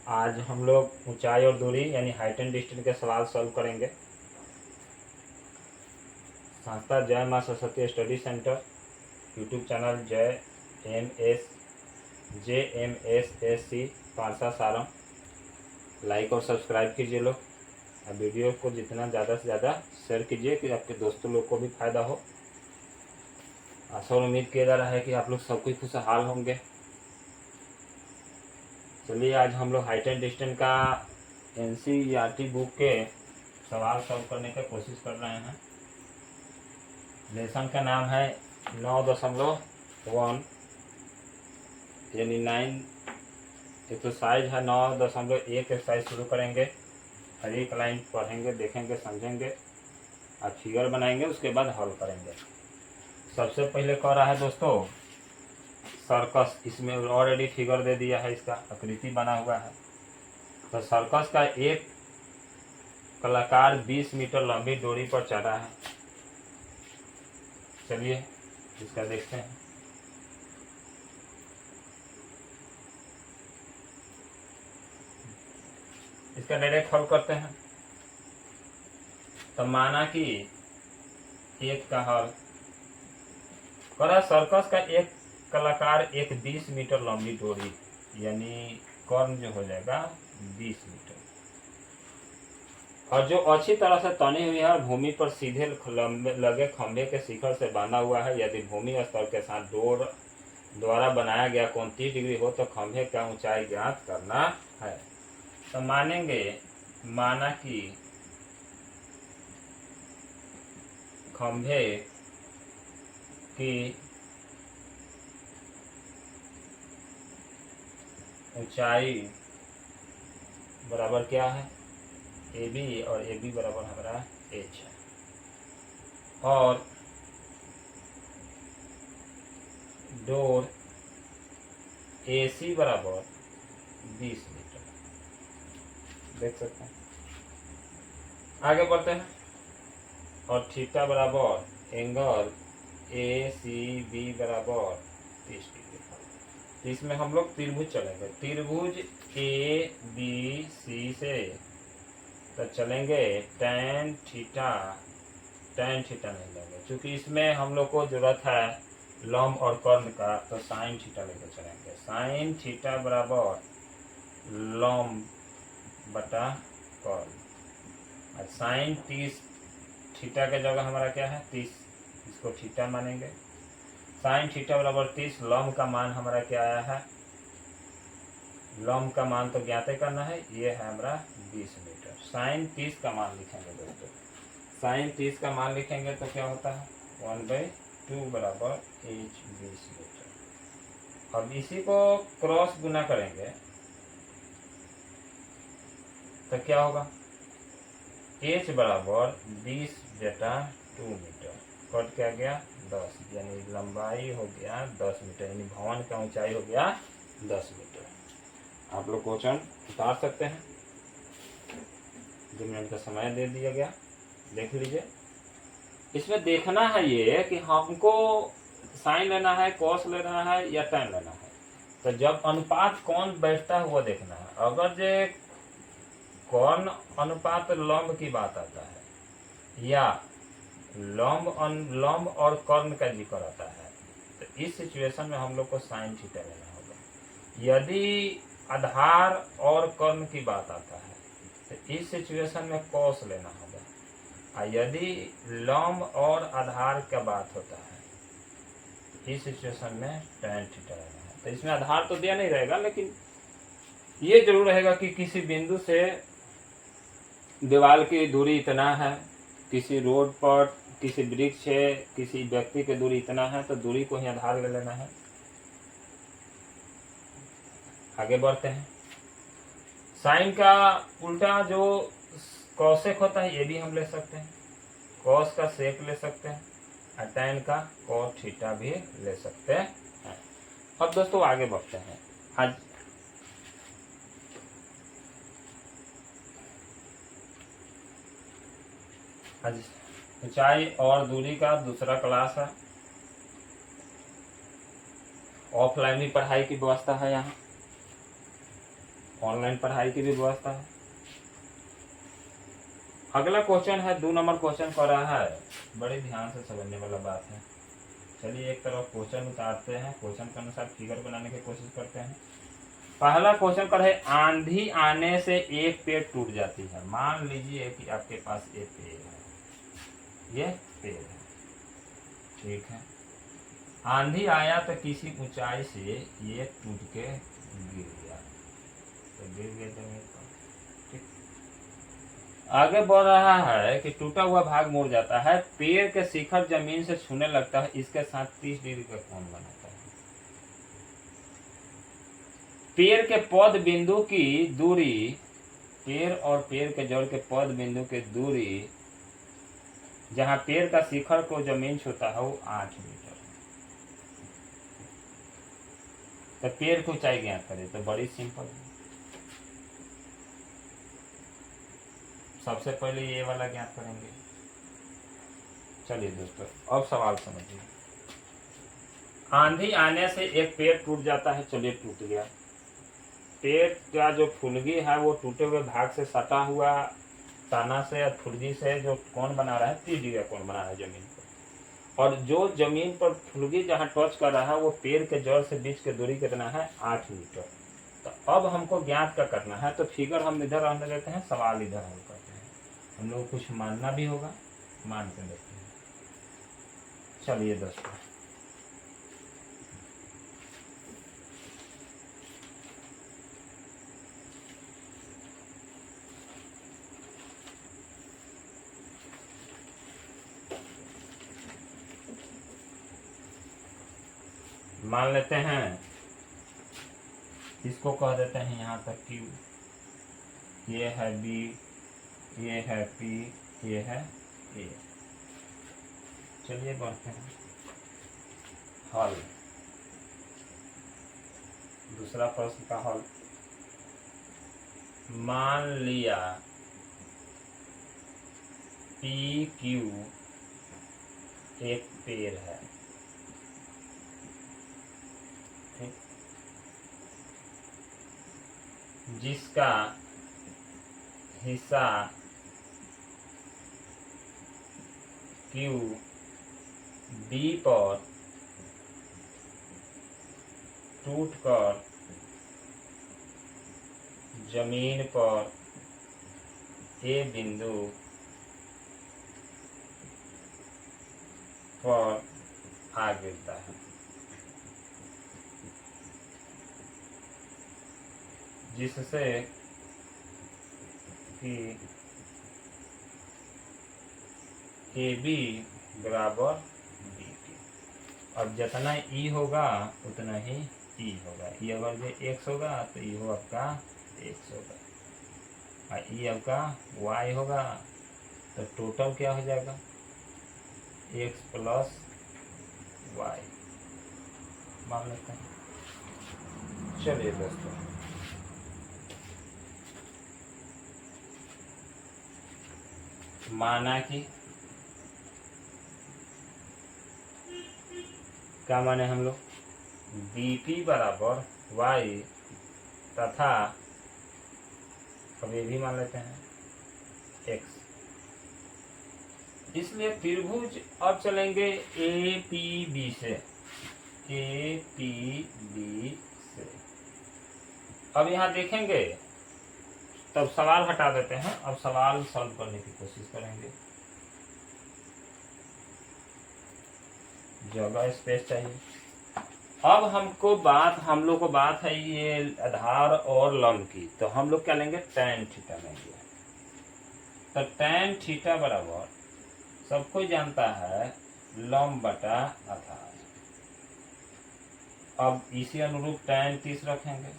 आज हम लोग ऊंचाई और दूरी यानी हाइट एंड डिस्टेंस के सवाल सॉल्व करेंगे। संस्था Jai Maa Saraswati study centre, YouTube channel JMSSC पारसा सारम, लाइक और सब्सक्राइब कीजिए लोग। अब वीडियो को जितना ज़्यादा से ज़्यादा शेयर कीजिए कि आपके दोस्तों लोग को भी फायदा हो। आशा और उम्मीद किया जा रहा है कि आप लोग सब कुछ खुशहाल होंगे। चलिए आज हम लोग हाइट एंड डिस्टेंस का NCERT बुक के सवाल सॉल्व करने की कोशिश कर रहे हैं। लेसन का नाम है 9.1 यानी 9 एक्सरसाइज है। 9.1 एक्सरसाइज शुरू करेंगे। हर एक लाइन पढ़ेंगे, देखेंगे, समझेंगे और फिगर बनाएंगे, उसके बाद हल करेंगे। सबसे पहले कह रहा है दोस्तों सर्कस। इसमें ऑलरेडी फिगर दे दिया है, इसका आकृति बना हुआ है। तो सर्कस का एक कलाकार 20 मीटर लंबी डोरी पर चढ़ा है। चलिए इसका देखते हैं। इसका डायरेक्ट हल करते हैं। तो माना कि एक का हल करा, सर्कस का एक कलाकार एक 20 मीटर लंबी डोरी यानी कर्ण जो हो जाएगा 20 मीटर, और जो अच्छी तरह से तनी हुई है और भूमि पर सीधे लगे खंभे के शिखर से बांधा हुआ है। यदि भूमि स्तर के साथ डोर द्वारा बनाया गया कोण 30 डिग्री हो तो खंभे का ऊंचाई ज्ञात करना है। तो माना कि खंभे की ऊंचाई बराबर क्या है AB, और AB बराबर हमारा H है, और डोर AC बराबर 20 मीटर। देख सकते हैं। आगे बढ़ते हैं। और थीटा बराबर एंगल ACB बराबर 30 डिग्री। तो इसमें हम लोग त्रिभुज चलेंगे। त्रिभुज ABC से तो चलेंगे tan थीटा नहीं लेंगे, क्योंकि इसमें हम लोग को जरूरत है लंब और कर्ण का, तो sin थीटा लेकर चलेंगे। sin थीटा बराबर लंब बटा कर्ण। और sin 30 थीटा के जगह हमारा क्या है 30, इसको थीटा मानेंगे। sin थीटा बराबर 30, लंब का मान हमारा क्या आया है, लंब का मान तो ज्ञात करना है, ये है हमारा 20 मीटर। sin 30 का मान लिखेंगे दोस्तों। sin 30 का मान लिखेंगे तो क्या होता है 1/2 बराबर H 20 मीटर। अब इसी को क्रॉस गुना करेंगे तो क्या होगा H बराबर 20/2 मीटर। कट क्या गया 10, यानी लंबाई हो गया 10 मीटर, यानी भवन का ऊंचाई हो गया 10 मीटर। आप लोग क्वेश्चन उतार सकते हैं। 2 मिनट का समय दे दिया गया, देख लीजिए। इसमें देखना है ये कि हमको साइन लेना है, कॉस लेना है या tan लेना है। तो जब अनुपात कौन बैठता है वो देखना है। अगर जे कौन अनुपात लंब की बात आता है या लंब और कर्ण का जिक्र आता है, तो इस सिचुएशन में हम लोग को साइन थीटा लेना होगा। यदि आधार और कर्ण की बात आता है तो इस सिचुएशन में कॉस लेना होगा। और यदि लंब और आधार का बात होता है तो इस सिचुएशन में tan थीटा लेना है। तो इसमें आधार तो दिया नहीं रहेगा, लेकिन ये जरूर रहेगा कि किसी बिंदु से दीवार की दूरी इतना है, किसी रोड पर किसी वृक्ष है, किसी व्यक्ति की दूरी इतना है, तो दूरी को ही आधार ले लेना है। आगे बढ़ते हैं। साइन का उल्टा जो कॉसेक होता है ये भी हम ले सकते हैं, कॉस का सेक ले सकते हैं, और tan का cos थीटा भी ले सकते हैं। अब दोस्तों आगे बढ़ते हैं। आज ऊंचाई और दूरी का दूसरा क्लास है। ऑफलाइन भी पढ़ाई की व्यवस्था है यहाँ। ऑनलाइन पढ़ाई की भी व्यवस्था है। अगला क्वेश्चन है 2 नंबर क्वेश्चन कर रहा है, बड़े ध्यान से समझने वाला बात है। चलिए एक तरफ क्वेश्चन उतारते हैं, क्वेश्चन के अनुसार फिगर बनाने की कोशिश करते हैं। पहला क्वेश्चन कर है, आंधी आने से एक पेड़ टूट जाती है। मान लीजिए कि आपके पास एक पेड़ है, ये पेड़ है, ठीक है। आंधी आया तो किसी ऊंचाई से ये टूट के गिर गया, तो गिर गया जमीन पर, ठीक। आगे बढ़ रहा है कि टूटा हुआ भाग मुड़ जाता है, पेड़ के शिखर जमीन से छूने लगता है, इसके साथ 30 डिग्री का कोण बनाता है। पेड़ के पद बिंदु की दूरी, पेड़ और पेड़ के जड़ के पद बिंदु की दूरी जहां पेड़ का शिखर को जमीन छूता है वो 8 मीटर। तो पेड़ की ऊंचाई ज्ञात करें, तो बड़ी सिंपल है। सबसे पहले ये वाला ज्ञात करेंगे। चलिए दोस्तों अब सवाल समझिए। आंधी आने से एक पेड़ टूट जाता है, चलिए टूट गया। पेड़ का जो फुलगी है वो टूटे हुए भाग से सटा हुआ तना से या फुलगी से जो कोण बना रहा है, 30 डिग्री का कोण बना रहा है जमीन पर। और जो जमीन पर फुलगी जहाँ टच कर रहा है वो पेड़ के जड़ से बीच की दूरी कितना है, 8 मीटर। तो अब हमको ज्ञात क्या करना है, तो फिगर हम इधर रहने देते हैं, सवाल इधर हल करते हैं। हम लोग कुछ मानना भी होगा, मान के देखते हैं। चलिए दोस्तों मान लेते हैं, इसको कह देते हैं यहाँ तक कि ये है बी, ये है पी, ये है ए। चलिए बढ़ते हैं हल। दूसरा प्रश्न का हल। मान लिया पी क्यू एक पेड़ है, जिसका हिस्सा क्यू बी पर टूटकर जमीन पर ए बिंदु पर आ गिरता है। जिससे कि ए बी बराबर बी टी। अब जितना ई होगा उतना ही ई होगा। ई अगर जो एक्स होगा तो ई हो आपका एक्स होगा, और ई आपका वाई होगा। तो टोटल क्या हो जाएगा, एक्स प्लस वाई मान लेते हैं। चलिए दोस्तों माना कि क्या माने हम लोग, बी पी बराबर वाई तथा अब ये भी मान लेते हैं एक्स। इसलिए त्रिभुज अब चलेंगे ए पी बी से, ए पी बी से। अब यहाँ देखेंगे, तब सवाल हटा देते हैं, अब सवाल सॉल्व करने की कोशिश करेंगे। जगह स्पेस चाहिए। अब हम लोग को बात है ये आधार और लंब की, तो हम लोग क्या लेंगे, tan थीटा लेंगे। तो tan थीटा बराबर सबको जानता है लंब बटा आधार। अब इसी अनुरूप tan 30 रखेंगे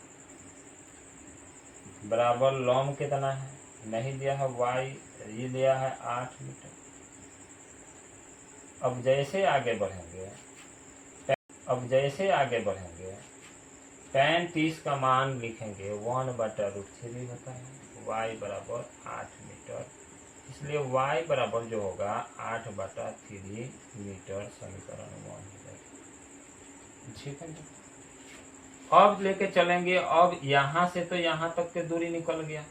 बराबर लंब कितना है, नहीं दिया है y, ये दिया है 8 मीटर। अब जैसे आगे बढ़ेंगे tan 30 का मान लिखेंगे 1/√3 होता है, y बराबर 8 मीटर। इसलिए y बराबर जो होगा 8/3 मीटर, समीकरण 1 हो जाएगा। ठीक है। अब लेके चलेंगे, अब यहाँ से तो यहाँ तक की दूरी निकल गया,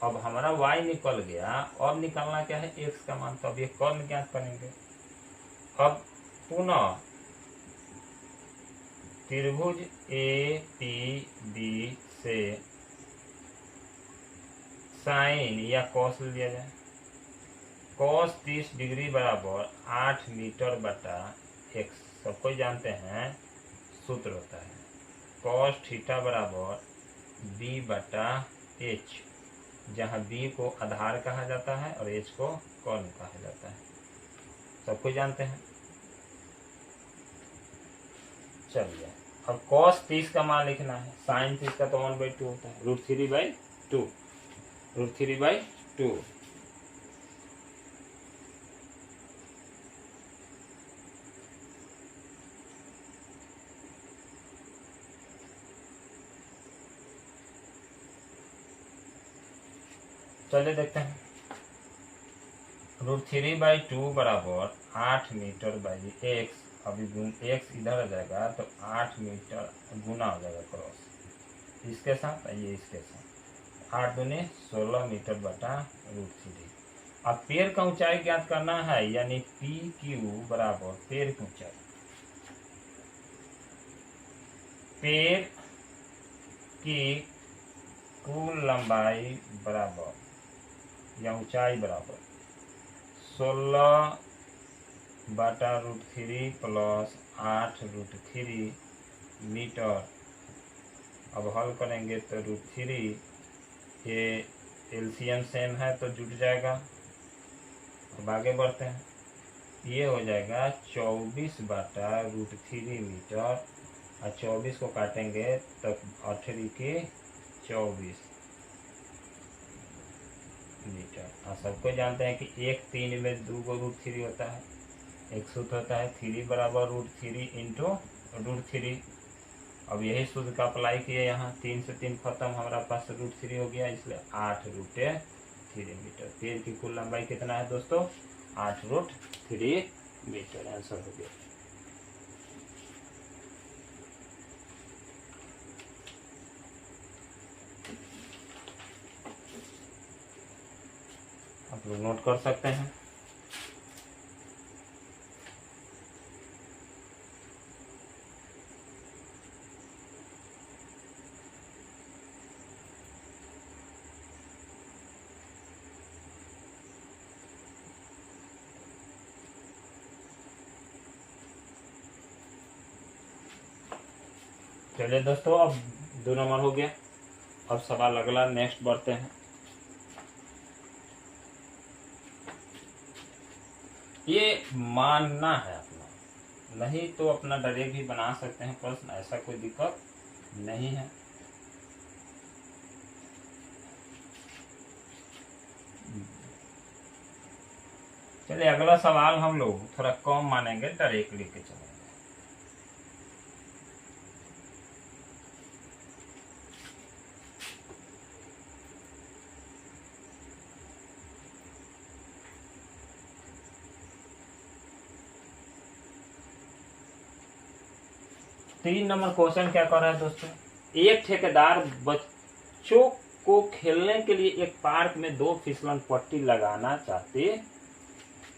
अब हमारा y निकल गया, अब निकालना क्या है x का मान, तो अब ये कर्ण ज्ञात करेंगे। अब पुनः त्रिभुज ए पी बी से साइन या कॉस लिया जाए, कॉस 30 डिग्री बराबर 8 मीटर बटा x, सबको जानते हैं सूत्र होता है कॉस थीटा बराबर b बटा h, जहाँ b को आधार कहा जाता है और h को कर्ण कहा जाता है, सबको जानते हैं। चलिए अब cos 30 का मान लिखना है, साइन 30 का तो 1/2 होता है, √3/2, √3/2। चलिए देखते हैं, √3/2 बराबर 8 मीटर बाई x, अभी x इधर आ जाएगा तो 8 मीटर गुना हो जाएगा क्रॉस इसके साथ, ये इसके साथ, 8 दूनी 16 मीटर बटा √3। अब पेड़ का ऊंचाई ज्ञात करना है, यानी PQ बराबर पेड़ की ऊंचाई, पेड़ की कुल लंबाई बराबर या ऊंचाई बराबर 16 बटा √3 प्लस 8 √3 मीटर। अब हल करेंगे तो √3 ये एलसीएम सेम है तो जुट जाएगा। अब आगे बढ़ते हैं, ये हो जाएगा 24 बटा √3 मीटर, और 24 को काटेंगे तो 8 के 24 मीटर। और सबको जानते हैं कि 1 3 में 2 को √3 होता है, एक सूत्र होता है 3 बराबर √3 इंटू √3। अब यही सूत्र का अप्लाई किए यहाँ, 3 से 3 खत्म, हमारा पास √3 हो गया, इसलिए 8 √3 मीटर। पेड़ की कुल लंबाई कितना है दोस्तों, 8 √3 मीटर, आंसर हो गया। आप लोग नोट कर सकते हैं। चलिए दोस्तों, अब 2 नंबर हो गया। अब सवाल अगला नेक्स्ट बढ़ते हैं। ये मानना है अपना, नहीं तो अपना डायरेक्ट भी बना सकते हैं प्रश्न, ऐसा कोई दिक्कत नहीं है। चलिए अगला सवाल हम लोग थोड़ा कम मानेंगे, डायरेक्ट लेके चलेंगे। तीन नंबर क्वेश्चन क्या कर रहा है दोस्तों, एक ठेकेदार बच्चों को खेलने के लिए एक पार्क में 2 फिसलन पट्टी लगाना चाहते,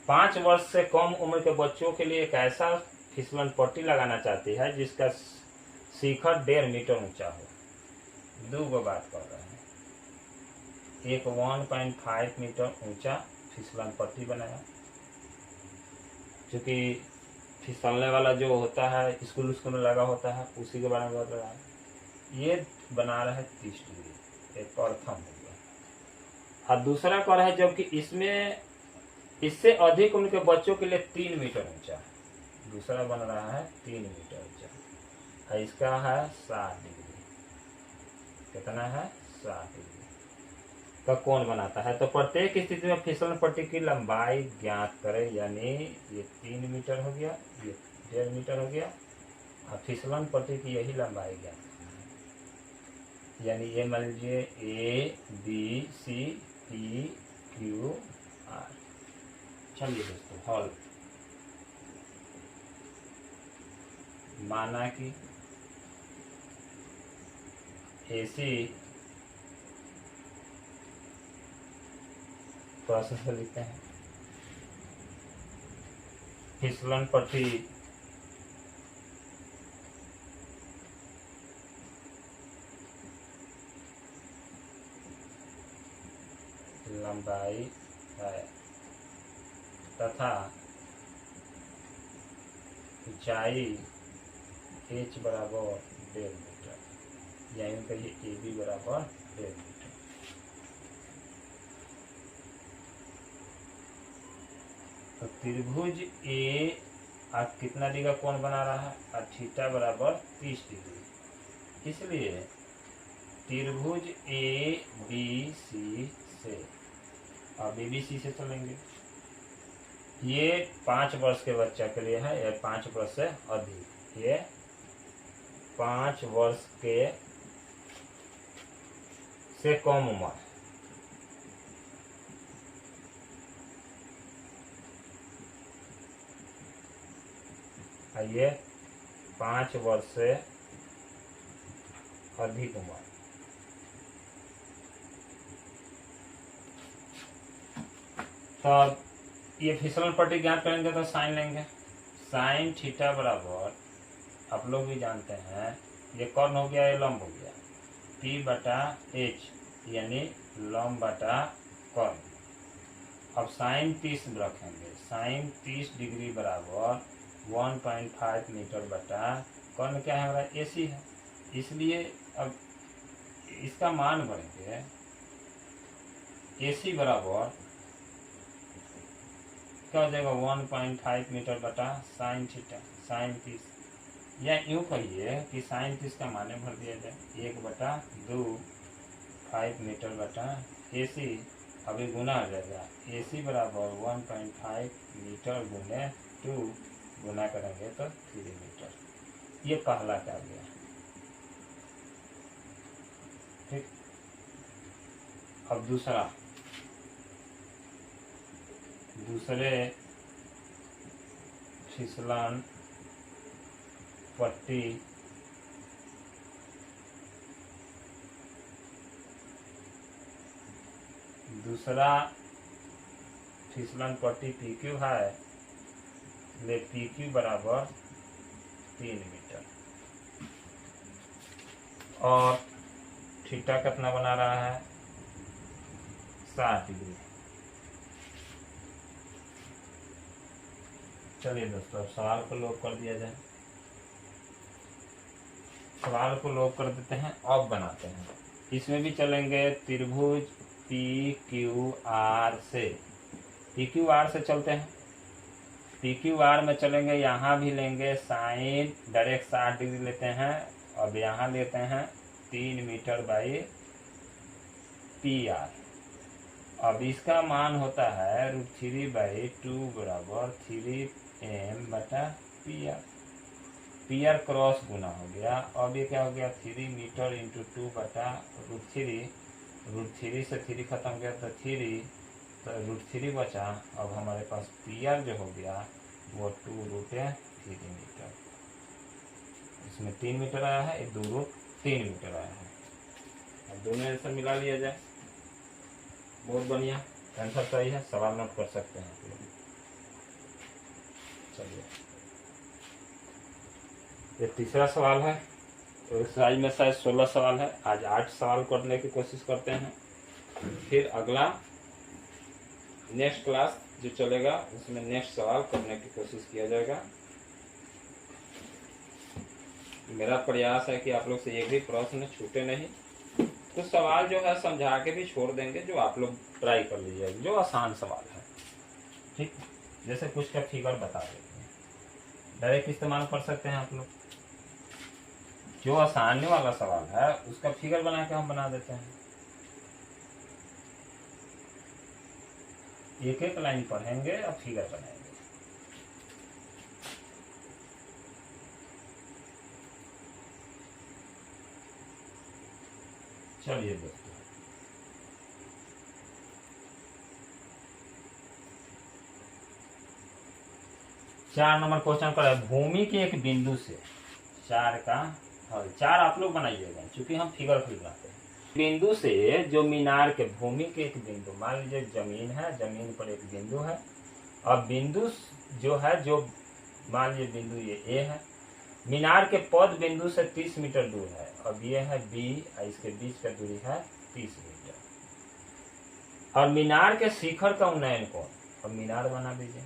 5 वर्ष से कम उम्र के बच्चों के लिए एक ऐसा फिसलन पट्टी लगाना चाहती है जिसका शिखर 1.5 मीटर ऊंचा हो। 2 बात कर रहे हैं, एक 1.5 मीटर ऊंचा फिसलन पट्टी बनाया, क्योंकि फिसलने वाला जो होता है स्कूल में लगा होता है, उसी के बारे में बता रहा है। ये बना रहा है 30 डिग्री, एक प्रथम हो गया। और दूसरा कर है जबकि इसमें इससे अधिक उनके बच्चों के लिए 3 मीटर ऊंचा है, दूसरा बन रहा है 3 मीटर ऊंचा, और इसका है 60 डिग्री। कितना है, 60 डिग्री का कौन बनाता है। तो प्रत्येक स्थिति में फिसलन पट्टी की लंबाई ज्ञात करें, यानी ये 3 मीटर हो गया, ये 1.5 मीटर हो गया, और फिसलन पट्टी की यही लंबाई ज्ञात करना है। यानी ये मान लीजिए ABCDEFR। चलिए दोस्तों हल, माना कि एसी प्रोसेस से लिखते हैं। फिसलन पट्टी लंबाई है तथा ऊंचाई h बराबर 1.5 मीटर, यानी कहिए ए बी बराबर 1.5 मीटर। तो त्रिभुज ए आप कितना डिग्री का कोण बना रहा है, और थीटा बराबर 30 डिग्री। इसलिए त्रिभुज ए बी सी से, और BBC से चलेंगे। ये 5 वर्ष के बच्चा के लिए है, या 5 वर्ष से अधिक, ये 5 वर्ष के से कम उम्र। ये 5 वर्ष से अधिक उम्र। तब ये फिसलन पट्टी ज्ञात करेंगे तो साइन लेंगे। साइन थीटा बराबर, आप लोग भी जानते हैं, ये कौन हो गया, ये लंब हो गया, P बटा H, यानी लंब बटा कौन। अब साइन 30 रखेंगे, साइन 30 डिग्री बराबर 1.5 मीटर बटा कौन क्या है हमारा, AC है। इसलिए अब इसका मान बढ़ेंगे, AC बराबर क्या हो जाएगा, 1.5 मीटर बटा साइन थीटा, साइन 30, या यूँ कहिए कि साइन 30 का माने भर दिया जाए, 1/2 5 मीटर बटा AC। अभी गुना हो जाएगा, AC बराबर 1.5 मीटर गुने 2, गुना करेंगे तो 3 मीटर। ये पहला का गया, ठीक। अब दूसरे फिसलन पट्टी PQ है, ले PQ बराबर 3 मीटर, और थीटा कितना बना रहा है, 60 डिग्री। चलिए दोस्तों, अब सवाल को लॉक कर दिया जाए। सवाल को लॉक कर देते हैं, अब बनाते हैं। इसमें भी चलेंगे त्रिभुज PQR से, PQR से चलते हैं। PQR में चलेंगे, यहाँ भी लेंगे साइन डायरेक्ट 60 डिग्री लेते हैं, अब यहाँ लेते हैं 3 मीटर बाई PR। अब इसका मान होता है √3/2 बराबर 3m बटा PR। PR क्रॉस गुना हो गया, अब ये क्या हो गया, 3 मीटर इंटू 2 बटा √3 से 3 खत्म गया तो 3, तो √3 बचा। अब हमारे पास PR जो हो गया वो 2√3 मीटर। इसमें 3 मीटर आया है, 2√3 मीटर आया है। अब दोनों आंसर मिला लिया जाए, बहुत बढ़िया, आंसर सही है। सवाल नोट कर सकते हैं आप लोग। चलिए, ये तीसरा सवाल है। तो इस आज में शायद 16 सवाल है, आज 8 सवाल करने की कोशिश करते हैं। फिर अगला नेक्स्ट क्लास जो चलेगा उसमें नेक्स्ट सवाल करने की कोशिश किया जाएगा। मेरा प्रयास है कि आप लोग से एक भी प्रश्न छूटे नहीं। कुछ सवाल जो है समझा के भी छोड़ देंगे, जो आप लोग ट्राई कर लीजिएगा, जो आसान सवाल है, ठीक। जैसे कुछ का फिगर बता देते हैं, डायरेक्ट इस्तेमाल कर सकते हैं आप लोग। जो आसानी वाला सवाल है उसका फिगर बना के हम बना देते हैं। एक एक लाइन पढ़ेंगे और फिगर बनाएंगे। चलिए दोस्तों, चार नंबर क्वेश्चन कर, भूमि के एक बिंदु से 4 का हल। 4 आप लोग बनाइएगा, क्योंकि हम फिगर बनाते हैं। बिंदु से जो मीनार के भूमि के एक बिंदु, मान लीजिए जमीन है, जमीन पर एक बिंदु है। अब बिंदु जो है, जो मान लीजिए बिंदु ये ए है, मीनार के पद बिंदु से 30 मीटर दूर है। अब ये है बी, इसके बीच का दूरी है 30 मीटर। और मीनार के शिखर का उन्नयन कोण, अब मीनार बना दीजिए।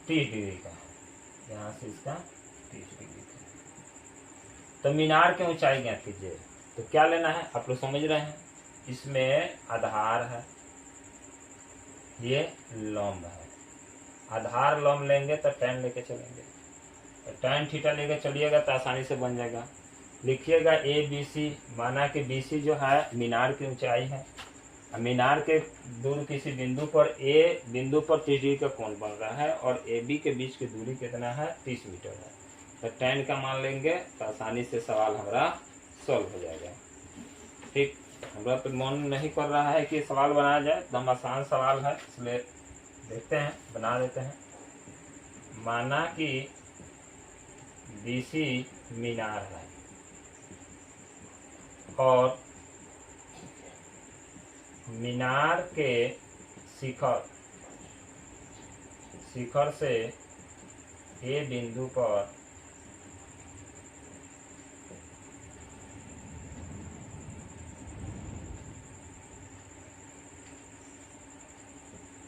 तीस डिग्री का है, यहाँ से इसका 30 डिग्री का। तो मीनार की ऊंचाई ज्ञात कीजिए। तो क्या लेना है, आप लोग समझ रहे हैं। इसमें आधार है, ये लंब है। आधार लंब लेंगे तो tan लेके चलेंगे, तो tan थीटा लेके चलिएगा तो आसानी से बन जाएगा। लिखिएगा ABC, माना कि BC जो है मीनार की ऊंचाई है। मीनार के दूर किसी बिंदु पर A बिंदु पर 30 डिग्री का कोण बन रहा है और AB के बीच की दूरी कितना है, 30 मीटर है। तो tan का मान लेंगे तो आसानी से सवाल हमारा सॉल्व हो जाएगा। ठीक, हमारा तो मन नहीं कर रहा है कि सवाल बनाया जाए, एकदम आसान सवाल है, इसलिए देखते हैं, बना देते हैं। माना कि BC मीनार है और मीनार के शिखर से A बिंदु पर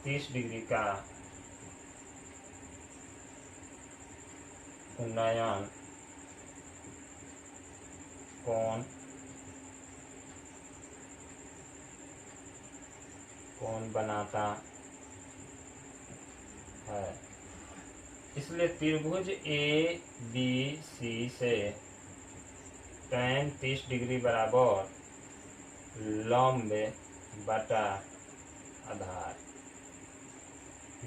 तीस डिग्री का उन्नयन कोण बनाता है। इसलिए त्रिभुज ABC से tan 30 डिग्री बराबर लंब बटा आधार,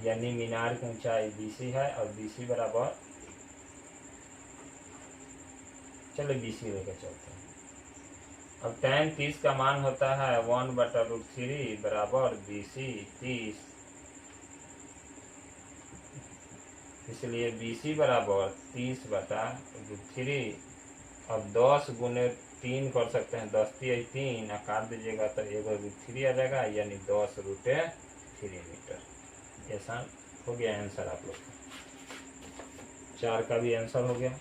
यानी मीनार की ऊंचाई BC है और BC बराबर, चलो BC लेकर चलते हैं। अब tan 30 का मान होता है 1/√3 बराबर BC 30, इसलिए BC बराबर 30/√3। अब 10 गुने 3 कर सकते हैं, 10 3 3 काट दीजिएगा तो 1/√3 आ जाएगा, यानी 10√3 मीटर। ऐसा हो गया आंसर आप लोग का। 4 का भी आंसर हो गया।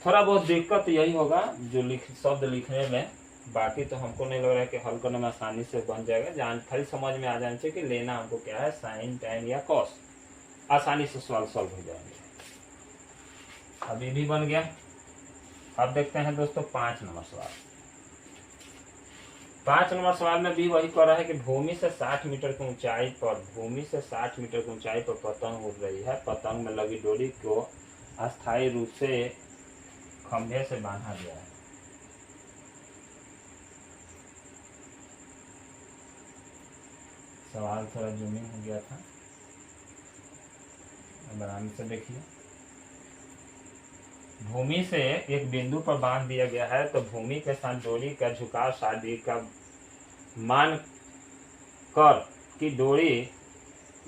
थोड़ा बहुत दिक्कत यही होगा जो शब्द लिखने में, बाकी तो हमको नहीं लग रहा है कि हल करने में आसानी से बन जाएगा। खाली समझ में आ जाना चाहिए कि लेना हमको क्या है, साइन, tan या cos, आसानी से सवाल सॉल्व हो जाएंगे। अभी भी बन गया। अब देखते हैं दोस्तों 5 नंबर सवाल। 5 नंबर सवाल में भी वही कह रहा है कि भूमि से 60 मीटर की ऊंचाई पर पतंग उड़ रही है। पतंग में लगी डोरी को अस्थायी रूप से खंभे से बांधा गया है। सवाल थोड़ा जूमिंग हो गया था, आराम से देखिए। भूमि से एक बिंदु पर बांध दिया गया है, तो भूमि के साथ डोरी का झुकाव 60 डिग्री का मान कर कि डोरी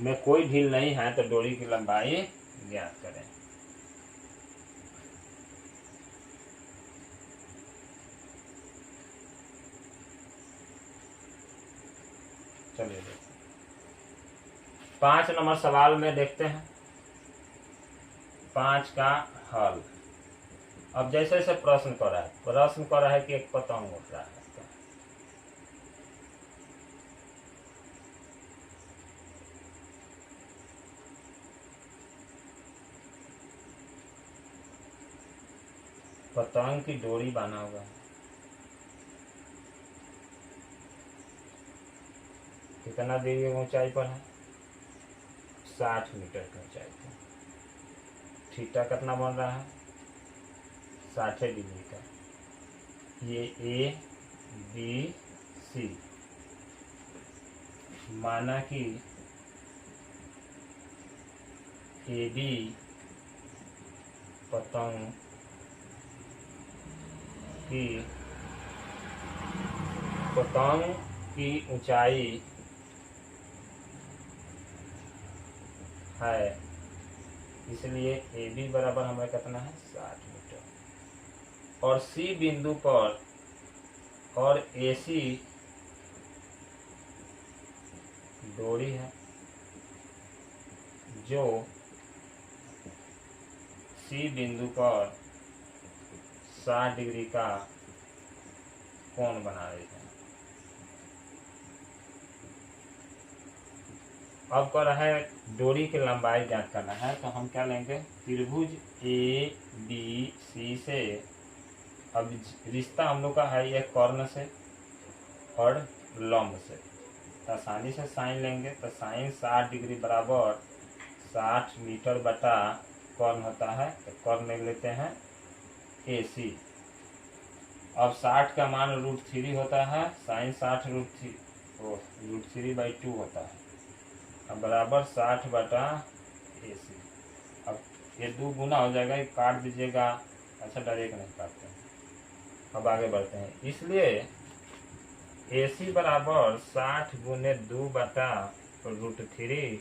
में कोई ढील नहीं है, तो डोरी की लंबाई ज्ञात करें। चलिए 5 नंबर सवाल में देखते हैं 5 का हल। अब जैसे जैसे प्रश्न कर रहा है कि एक पतंग उड़ रहा है। पतंग की डोरी बांधा हुआ है, कितना डिग्री ऊंचाई पर है, 60 मीटर की ऊंचाई पर। थीटा कितना बन रहा है, 60 डिग्री का। ये ABC, माना कि AB पतंग की पतंग की ऊंचाई है, इसलिए ए बी बराबर हमें कितना है 60 मीटर। और सी बिंदु पर और ए सी दूरी है, जो सी बिंदु पर 60 डिग्री का कोण बना रही है। अब कर रहा है डोरी की लंबाई ज्ञात करना है, तो हम क्या लेंगे, त्रिभुज ए बी सी से, अब रिश्ता हम लोग का है ये कर्ण से और लंब से, तो आसानी से साइन लेंगे, तो साइन 60 डिग्री बराबर 60 मीटर बटा कर्ण होता है, तो कर्ण ले लेते हैं ए सी। अब 60 का मान √3 होता है, साइन 60 √3/2 होता है, अब बराबर 60 बटा ए सी। अब ये 2 गुना हो जाएगा, ये काट दीजिएगा, अच्छा डायरेक्ट नहीं काटते हैं। अब आगे बढ़ते हैं, इसलिए ए सी बराबर 60 गुने 2 बटा √3,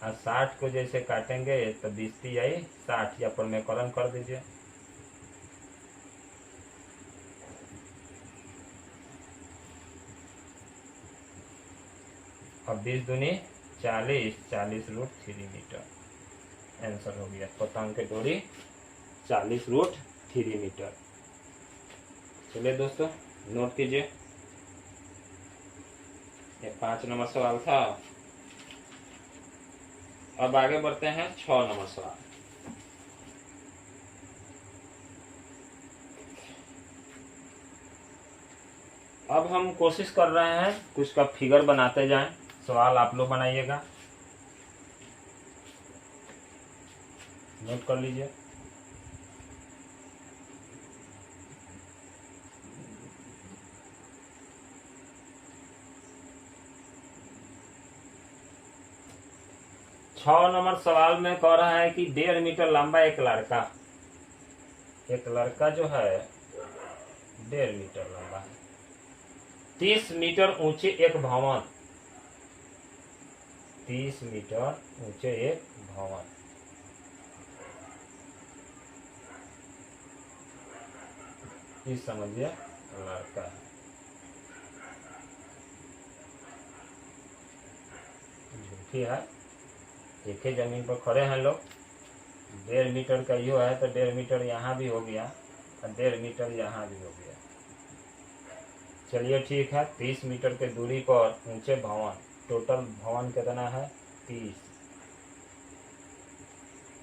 और 60 को जैसे काटेंगे तो 20 आई 60, या प्रमेयकरण कर दीजिए। अब 20 दूनी 40, 40 √3 मीटर आंसर हो गया। पतंग की डोरी 40 √3 मीटर। चलिए दोस्तों नोट कीजिए, ये 5 नंबर सवाल था। अब आगे बढ़ते हैं 6 नंबर सवाल। अब हम कोशिश कर रहे हैं कुछ का फिगर बनाते जाएं, सवाल आप लोग बनाइएगा, नोट कर लीजिए। छह नंबर सवाल में कह रहा है कि 1.5 मीटर लंबा एक लड़का जो है 1.5 मीटर लंबा है, 30 मीटर ऊंचे एक भवन, 30 मीटर ऊंचे एक भवन, इस समझिए लड़का है, झूठी है, एक ही जमीन पर खड़े हैं लोग, 1.5 मीटर का यो है तो 1.5 मीटर यहाँ भी हो गया और 1.5 मीटर यहाँ भी हो गया। चलिए ठीक है, 30 मीटर के दूरी पर ऊंचे भवन, टोटल भवन कितना है 30।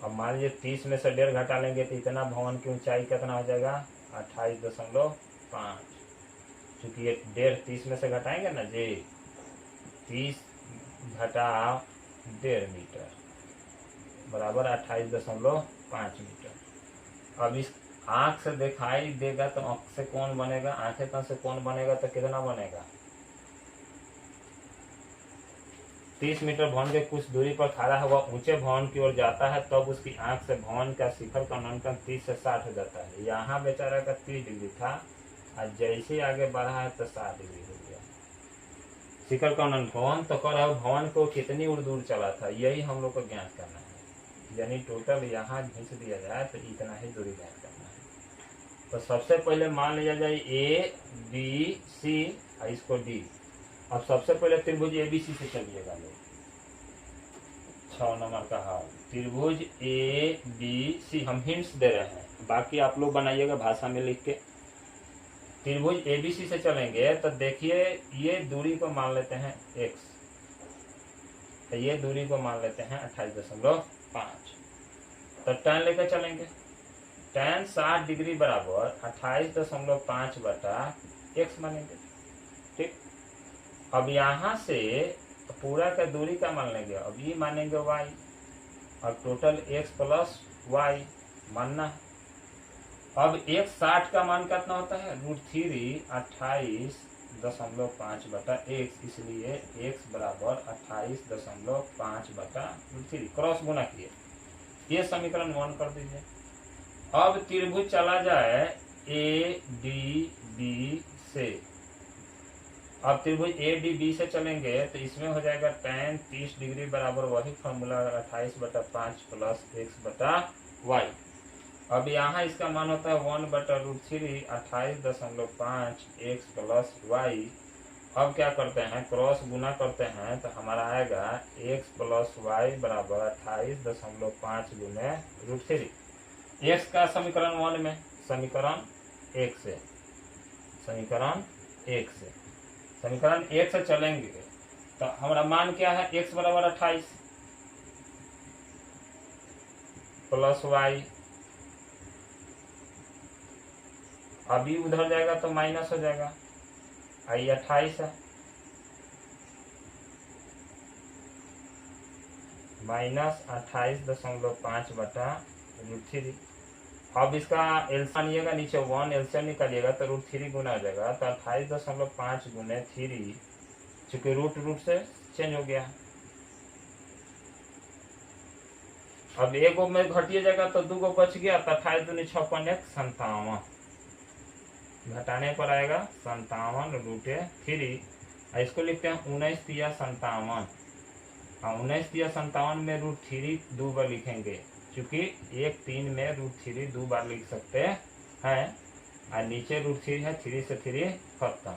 अब मान लीजिए 30 में से 1.5 घटा लेंगे तो इतना भवन की ऊंचाई कितना हो जाएगा 28.5, क्योंकि ये 1.5 30 में से घटाएंगे ना जी, 30 घटा 1.5 मीटर बराबर 28.5 मीटर। अब इस आंख से दिखाई देगा तो आंख से कौन बनेगा, आंखें तन से कौन बनेगा तो कितना बनेगा, 30 मीटर भवन के कुछ दूरी पर खड़ा हुआ ऊंचे भवन की ओर जाता है, तब उसकी आंख से भवन का शिखर का नामांकन 30 से 60 हो जाता है। यहाँ बेचारा का 30 डिग्री था और जैसे आगे बढ़ा है तो 60 डिग्री हो गया। शिखर का भवन तो कर भवन को कितनी दूर चला था, यही हम लोग को ज्ञात करना है, यानी टोटल यहाँ खींच दिया जाए तो इतना ही दूरी ज्ञात करना है। तो सबसे पहले मान लिया जाए ए बी सी और इसको डी। अब सबसे पहले त्रिभुज एबीसी से चलिएगा लोग, 6 नंबर का हाल, त्रिभुज ए बी सी हम हिंट्स दे रहे हैं, बाकी आप लोग बनाइएगा भाषा में लिख के। त्रिभुज एबीसी से चलेंगे तो देखिए ये दूरी को मान लेते हैं x, तो ये दूरी को मान लेते हैं 28.5, तो tan लेकर चलेंगे, tan 60 डिग्री बराबर 28.5 बटा x मानेंगे। ठीक, अब यहाँ से पूरा का दूरी का मान लेंगे, अब ये मानेंगे y, और टोटल x प्लस y मानना है। अब x 60 का मान कितना होता है √3 28.5 बटा x, इसलिए x बराबर 28.5 बटा √3, क्रॉस गुना किए, ये समीकरण 1 कर दीजिए। अब त्रिभुज चला जाए ए डी बी से, अब त्रिभुज ए डी बी से चलेंगे तो इसमें हो जाएगा tan 30 डिग्री बराबर वही फॉर्मूला 28/5 प्लस x/y। अब यहाँ इसका मान होता है 1/√3 28.5 x प्लस y। अब क्या करते हैं, क्रॉस गुना करते हैं तो हमारा आएगा x प्लस वाई बराबर 28.5 गुने √3। x का समीकरण 1 में, समीकरण 1 से, समीकरण 1 से, समीकरण 1 से चलेंगे तो हमारा मान क्या है, x बराबर 28 प्लस वाई। अभी उधर जाएगा तो माइनस हो जाएगा, आई 28 है माइनस 28.5/√3। अब इसका एलसीएम आनिएगा नीचे 1 एलसीएम निकालिएगा तो √3 गुना हो जाएगा तो 28.5 गुने 3, चूंकि रूट से चेंज हो गया। अब एगो में घटिए जाएगा तो 2 गो बच गया तो 28 दूनी 6.1 57, घटाने पर आएगा 57√3। इसको लिखते हैं 19 तिया 57। 19 तिया 57 में √3 2 बार लिखेंगे, चूंकि 1 3 में √3 2 बार लिख सकते हैं और नीचे √3 है, 3 से 3 खत्म,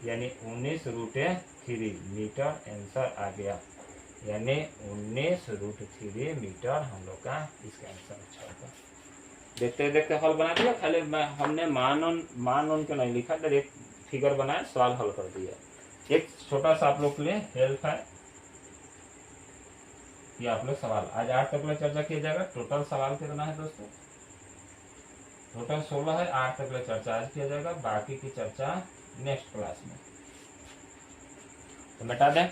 यानी 19√3 मीटर आंसर आ गया, यानी 19√3 मीटर हम लोग का इसका आंसर अच्छा होगा। देखते देखते हल बना दिया, खाली हमने मान के नहीं लिखा, डायरेक्ट फिगर बनाया, सवाल हल कर दिया। एक छोटा सा आप लोग के लिए हेल्प है कि आप लोग सवाल आज 8 तक चर्चा किया जाएगा। टोटल सवाल कितना है दोस्तों, टोटल 16 है। 8 तक चर्चा आज किया जाएगा, बाकी की चर्चा नेक्स्ट क्लास में। तो मिटा दें,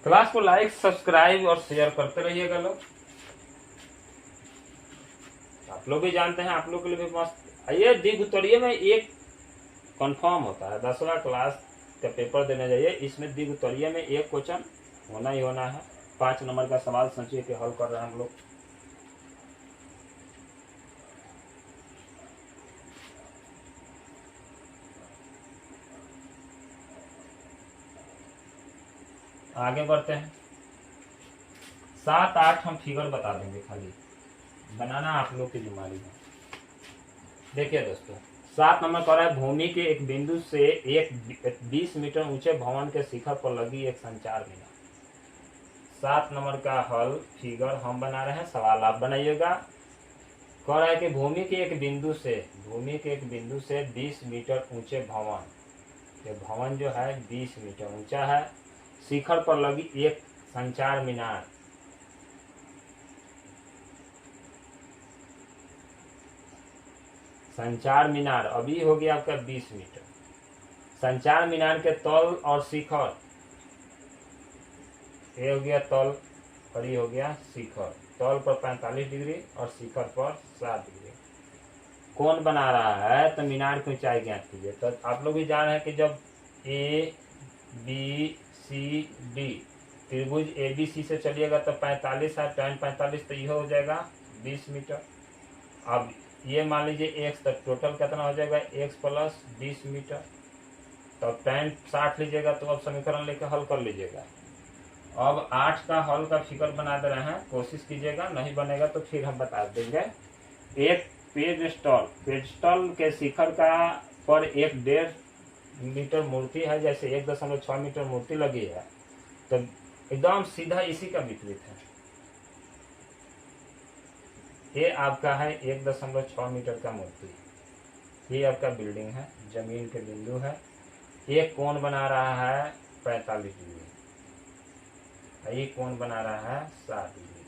क्लास को लाइक सब्सक्राइब और शेयर करते रहिएगा लोग। आप लोग भी जानते हैं, आप लोग के लिए भी मस्त। ये द्विगुतरीय में एक कंफर्म होता है, 10वां क्लास का पेपर देने जाइए, इसमें द्विगुतरीय में एक क्वेश्चन होना ही होना है। 5 नंबर का सवाल सोचिए कि हल कर रहे हैं हम लोग। आगे बढ़ते हैं। 7 8 हम फिगर बता देंगे, खाली बनाना आप लोग की जिम्मेदारी है। देखिए दोस्तों, 7 नंबर पर है, भूमि के एक बिंदु से एक 20 मीटर ऊंचे भवन के शिखर पर लगी एक संचार मीनार। 7 नंबर का हल फिगर हम बना रहे हैं, सवाल आप बनाइएगा। कह रहा है कि भूमि के एक बिंदु से 20 मीटर ऊंचे भवन, ये भवन जो है 20 मीटर ऊंचा है, शिखर पर लगी एक संचार मीनार। संचार मीनार अभी हो गया आपका 20 मीटर। संचार मीनार के तल और शिखर, ये हो गया तल और ये हो गया शिखर। तल पर 45 डिग्री और शिखर पर 7 डिग्री। कौन बना रहा है, तो मीनार की ऊंचाई ज्ञात कीजिए। तो आप लोग भी जान रहे हैं कि जब ए बी सी डी त्रिभुज ए बी सी से चलिएगा तो 45 है, tan 45 तो यह हो जाएगा 20 मीटर। अब ये मान लीजिए x, तो टोटल कितना हो जाएगा x प्लस 20 मीटर। तो tan 60 लीजिएगा तो अब समीकरण लेकर हल कर लीजिएगा। अब 8 का हल का फिगर बना दे रहे हैं, कोशिश कीजिएगा, नहीं बनेगा तो फिर हम बता देंगे। एक पेडस्टल के शिखर का पर 1.5 मीटर मूर्ति है, जैसे 1.6 मीटर मूर्ति लगी है, तो एकदम सीधा इसी का विपरीत है। ये आपका है 1.6 मीटर का मूर्ति, ये आपका बिल्डिंग है, जमीन के बिंदु है। एक कोण बना रहा है 45 डिग्री, ये कोण बना रहा है 7 डिग्री।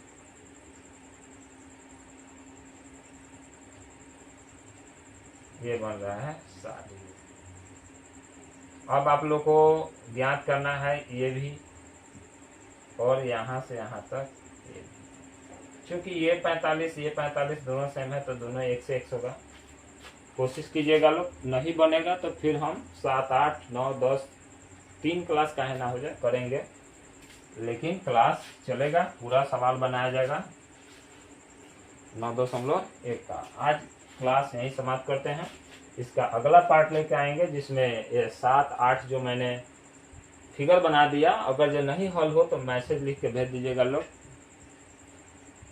ये बन रहा है 7 डिग्री। अब आप लोग को ज्ञात करना है ये भी, और यहाँ से यहाँ तक ये भी। क्योंकि ये 45 दोनों सेम है तो दोनों 1 से 1 होगा। कोशिश कीजिएगा लोग, नहीं बनेगा तो फिर हम 7 8 9 10 3 क्लास काहे ना हो जाए करेंगे, लेकिन क्लास चलेगा, पूरा सवाल बनाया जाएगा 9.1 का। आज क्लास यहीं समाप्त करते हैं। इसका अगला पार्ट लेके आएंगे, जिसमें ये 7 8 जो मैंने फिगर बना दिया, अगर जो नहीं हल हो तो मैसेज लिख के भेज दीजिएगा लोग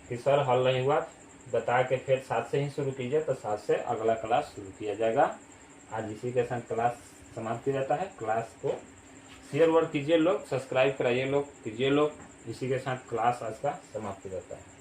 कि सर हल नहीं हुआ, बता के फिर 7 से ही शुरू कीजिए, तो 7 से अगला क्लास शुरू किया जाएगा। आज इसी के साथ क्लास समाप्त किया जाता है। क्लास को शेयर वर्ड कीजिए लोग, सब्सक्राइब कराइए लोग, कीजिए लोग। इसी के साथ क्लास आज का समाप्त हो जाता है।